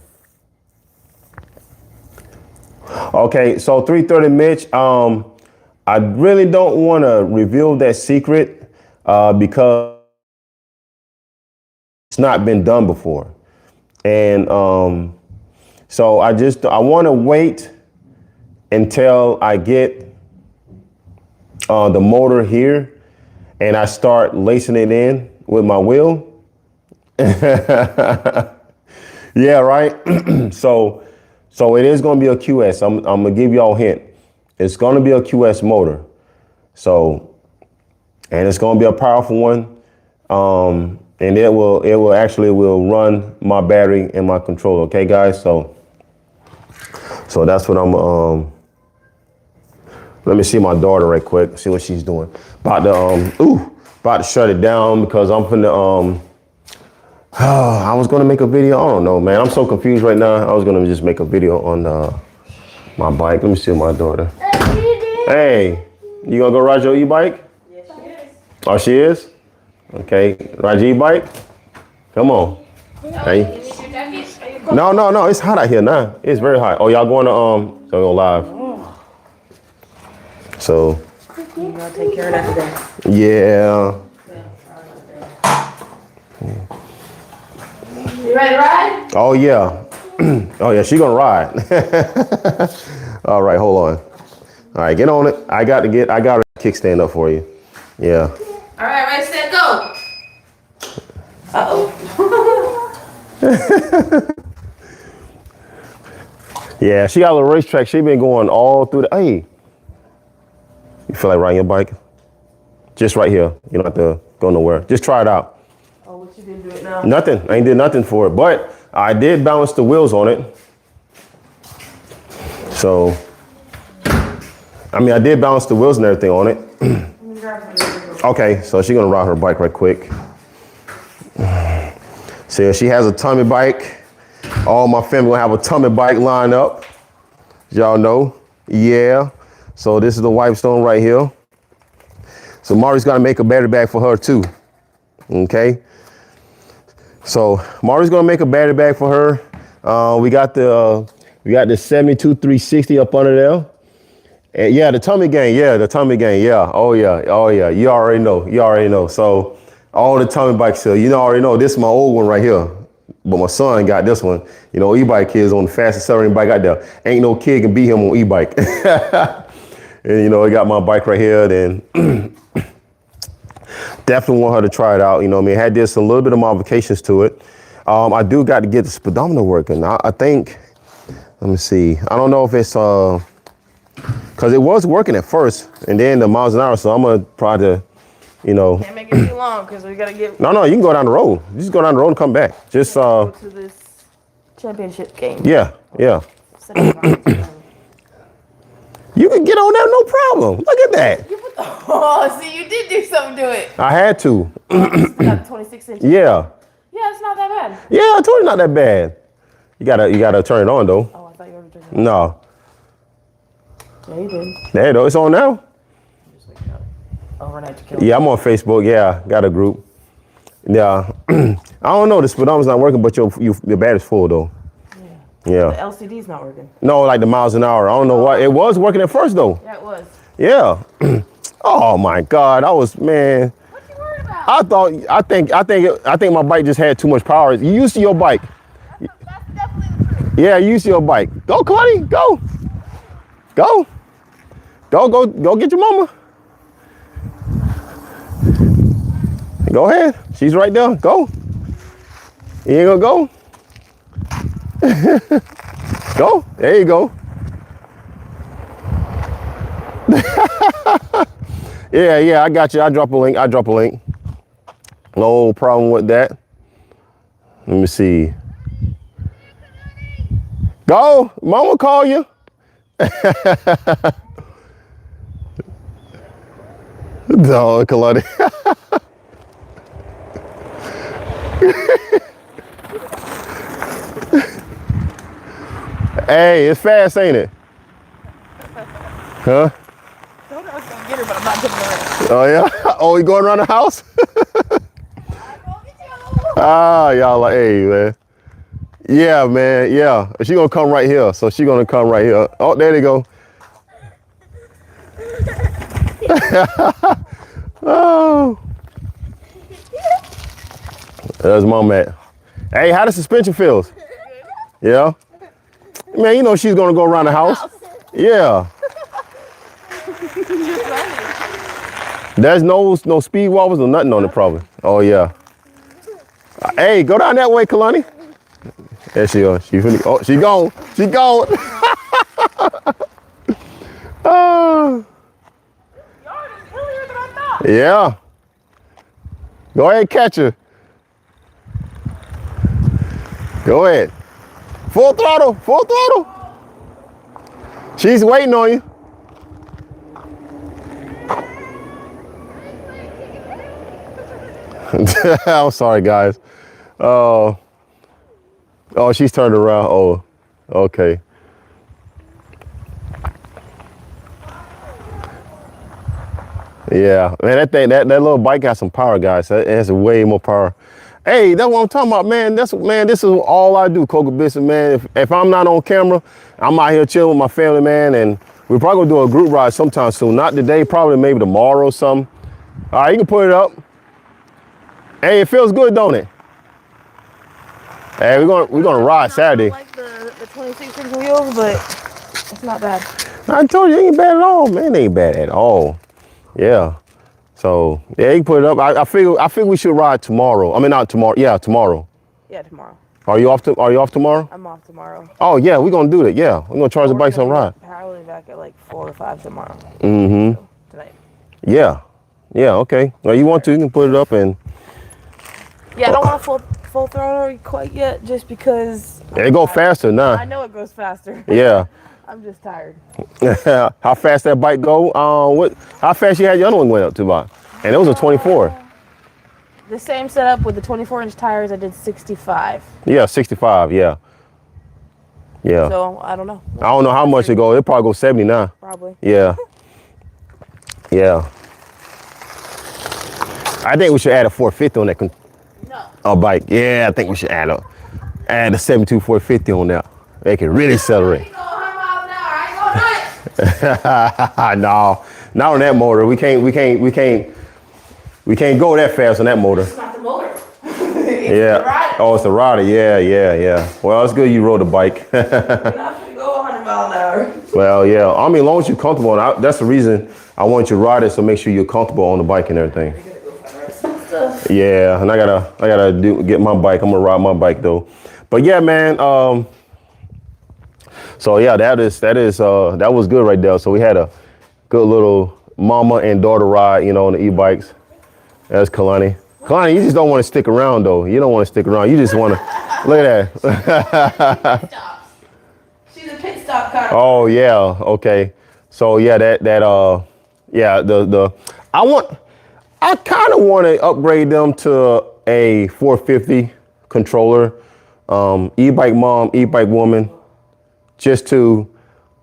S2: okay, so 330 Mitch, I really don't want to reveal that secret because it's not been done before. And so I want to wait until I get the motor here and I start lacing it in with my wheel. Yeah, right. So it is going to be a QS. I'm going to give y'all a hint. It's going to be a QS motor. So, and it's going to be a powerful one. And it will run my battery and my controller. Okay, guys. So that's what I'm, let me see my daughter right quick, see what she's doing. About to shut it down because I'm finna, I was gonna make a video. I don't know, man. I'm so confused right now. I was gonna just make a video on my bike. Let me see my daughter. Hey, you gonna go ride your e-bike?
S3: Yes, she is.
S2: Oh, she is? Okay, ride your e-bike? Come on. Hey. No. It's hot out here now. It's very hot. Oh, y'all going to go live? So.
S3: You gotta take care of that today.
S2: Yeah.
S3: You ready to ride?
S2: Oh yeah. Oh yeah, she gonna ride. All right, hold on. All right, get on it. I got a kickstand up for you. Yeah.
S3: All right, ready, set, go. Uh-oh.
S2: Yeah, she got a little racetrack. She been going all through the, hey. You feel like riding your bike? Just right here. You don't have to go nowhere. Just try it out.
S3: Oh, what you didn't do it now?
S2: Nothing. I ain't did nothing for it, but I did balance the wheels on it. So, I mean, I did balance the wheels and everything on it. Okay, so she's gonna ride her bike right quick. So she has a tummy bike. All my family gonna have a tummy bike lined up. Y'all know. Yeah. So this is the wipe stone right here. So Mari's got to make a battery bag for her too. Okay. So Mari's gonna make a battery bag for her. We got the 72 360 up under there. And yeah, the tummy gang. Yeah, the tummy gang. Yeah. Oh yeah. Oh yeah. You already know. You already know. So all the tummy bikes here. You already know. This is my old one right here. But my son got this one. You know, e-bike kids on the fastest accelerating bike out there. Ain't no kid can beat him on e-bike. And you know, I got my bike right here. Then definitely want her to try it out. You know what I mean? Had this a little bit of modifications to it. I do got to get the speedometer working. I think, let me see. I don't know if it's, cause it was working at first and then the miles an hour. So I'm going to try to, you know.
S3: Can't make it too long because we got to get.
S2: No, you can go down the road. You just go down the road and come back. Just,
S3: go to this championship game.
S2: Yeah. You can get on there, no problem. Look at that.
S3: Oh, see, you did do something to it.
S2: I had to.
S3: Got 26 inches.
S2: Yeah.
S3: Yeah, it's not that bad.
S2: Yeah, I told you not that bad. You gotta turn it on though.
S3: Oh, I thought you were doing it.
S2: No.
S3: Yeah, you did.
S2: There you go. It's on now.
S3: Overnight to kill.
S2: Yeah, I'm on Facebook. Yeah, got a group. Yeah. I don't know. The speedometer's not working, but your battery's full though. Yeah.
S3: The LCD's not working.
S2: No, like the miles an hour. I don't know why. It was working at first though.
S3: Yeah, it was.
S2: Yeah. Oh my God. Man.
S3: What you worried about?
S2: I think my bike just had too much power. You used to your bike.
S3: That's definitely the truth.
S2: Yeah, you used to your bike. Go, Claudia. Go. Go get your mama. Go ahead. She's right there. Go. You ain't gonna go? Go. There you go. Yeah, I got you. I'll drop a link. No problem with that. Let me see. Go. Mom will call you. No, Kalani. Hey, it's fast, ain't it? Huh?
S3: I was gonna get her, but I'm not getting her.
S2: Oh yeah? Oh, you going around the house? Ah, y'all like, hey man. Yeah, man, yeah. She gonna come right here. So she gonna come right here. Oh, there they go. Oh. There's mom at. Hey, how the suspension feels? Yeah? Man, you know she's gonna go around the house. Yeah. There's no speed wobbles or nothing on it probably. Oh yeah. Hey, go down that way, Kalani. There she is. She gone. She gone. Oh. Yeah. Go ahead, catch her. Go ahead. Full throttle. She's waiting on you. I'm sorry, guys. Oh, she's turned around. Oh, okay. Yeah, man, that little bike got some power, guys. It has way more power. Hey, that's what I'm talking about, man. This is all I do, Coca Business, man. If I'm not on camera, I'm out here chilling with my family, man, and we're probably gonna do a group ride sometime soon. Not today, probably maybe tomorrow or something. All right, you can put it up. Hey, it feels good, don't it? Hey, we're gonna ride Saturday.
S3: I like the 26-inch wheels, but it's not bad.
S2: I told you, it ain't bad at all, man. It ain't bad at all. Yeah. So yeah, you can put it up. I figure we should ride tomorrow. I mean, not tomorrow. Yeah, tomorrow.
S3: Yeah, tomorrow.
S2: Are you off tomorrow?
S3: I'm off tomorrow.
S2: Oh yeah, we're gonna do that. Yeah, we're gonna charge the bikes on ride.
S3: Probably back at like 4 or 5 tomorrow.
S2: Mm-hmm.
S3: So, tonight.
S2: Yeah. Okay. Well, you want to, you can put it up and.
S3: Yeah, I don't want full throttle quite yet, just because.
S2: It go faster now.
S3: I know it goes faster.
S2: Yeah.
S3: I'm just tired.
S2: How fast that bike go? How fast you had your other one went up to about? And it was a 24.
S3: The same setup with the 24-inch tires. I did 65.
S2: Yeah, 65. Yeah. Yeah.
S3: So I don't know.
S2: I don't know how much it go. It probably go 70 now.
S3: Probably.
S2: Yeah. Yeah. I think we should add a 450 on that bike. Yeah, I think we should add a 72 450 on that. They can really accelerate. No, not on that motor. We can't go that fast on that motor.
S3: It's not the motor.
S2: Yeah. Oh, it's the rider. Yeah. Well, it's good you rode the bike.
S3: We're not gonna go 100 miles an hour.
S2: Well, yeah. I mean, as long as you're comfortable, and that's the reason I want you to ride it, so make sure you're comfortable on the bike and everything. Yeah, and I gotta get my bike. I'm gonna ride my bike though. But yeah, man. So yeah, that was good right there. So we had a good little mama and daughter ride, on the e-bikes. That's Kalani. Kalani, you just don't want to stick around though. You don't want to stick around. You just want to look at that.
S3: She's a pit stop car.
S2: Oh yeah, okay. So yeah, I kind of want to upgrade them to a 450 controller, e-bike mom, e-bike woman, just to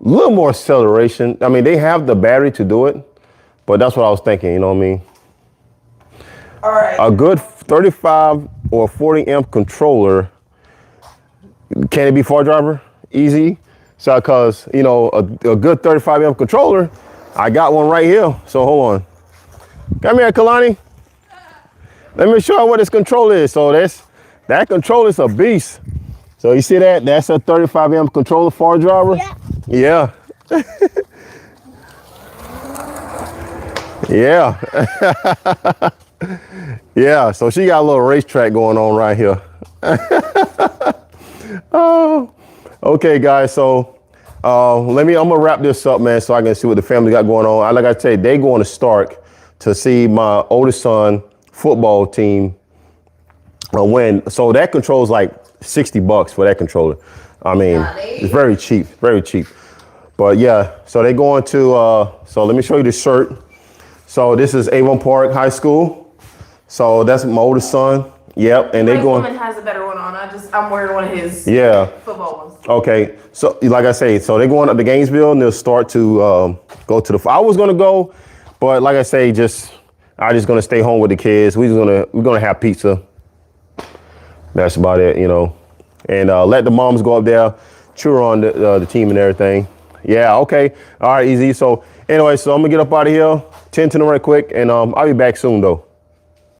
S2: a little more acceleration. I mean, they have the battery to do it, but that's what I was thinking, you know what I mean?
S3: All right.
S2: A good 35 or 40 amp controller, can it be far driver? Easy. So, because, a good 35 amp controller, I got one right here. So hold on. Come here, Kalani. Let me show you what this controller is. So that controller is a beast. So you see that? That's a 35 amp controller, far driver. Yeah. Yeah. Yeah. So she got a little racetrack going on right here. Oh, okay, guys. So I'm gonna wrap this up, man, so I can see what the family got going on. Like I said, they going to Stark to see my oldest son football team win. So that controls like $60 for that controller. I mean, it's very cheap, very cheap. But yeah, so they going to, so let me show you the shirt. So this is Avon Park High School. So that's my oldest son. Yep, and they going.
S3: Woman has a better one on. I'm wearing one of his football ones.
S2: Okay, so like I say, so they're going up to Gainesville and they'll start to go to the. I was gonna go, but like I say, I just gonna stay home with the kids. We're gonna have pizza. That's about it, and let the moms go up there, cheer on the team and everything. Yeah, okay, all right, easy. So anyway, so I'm gonna get up out of here, tend to them right quick, and I'll be back soon though.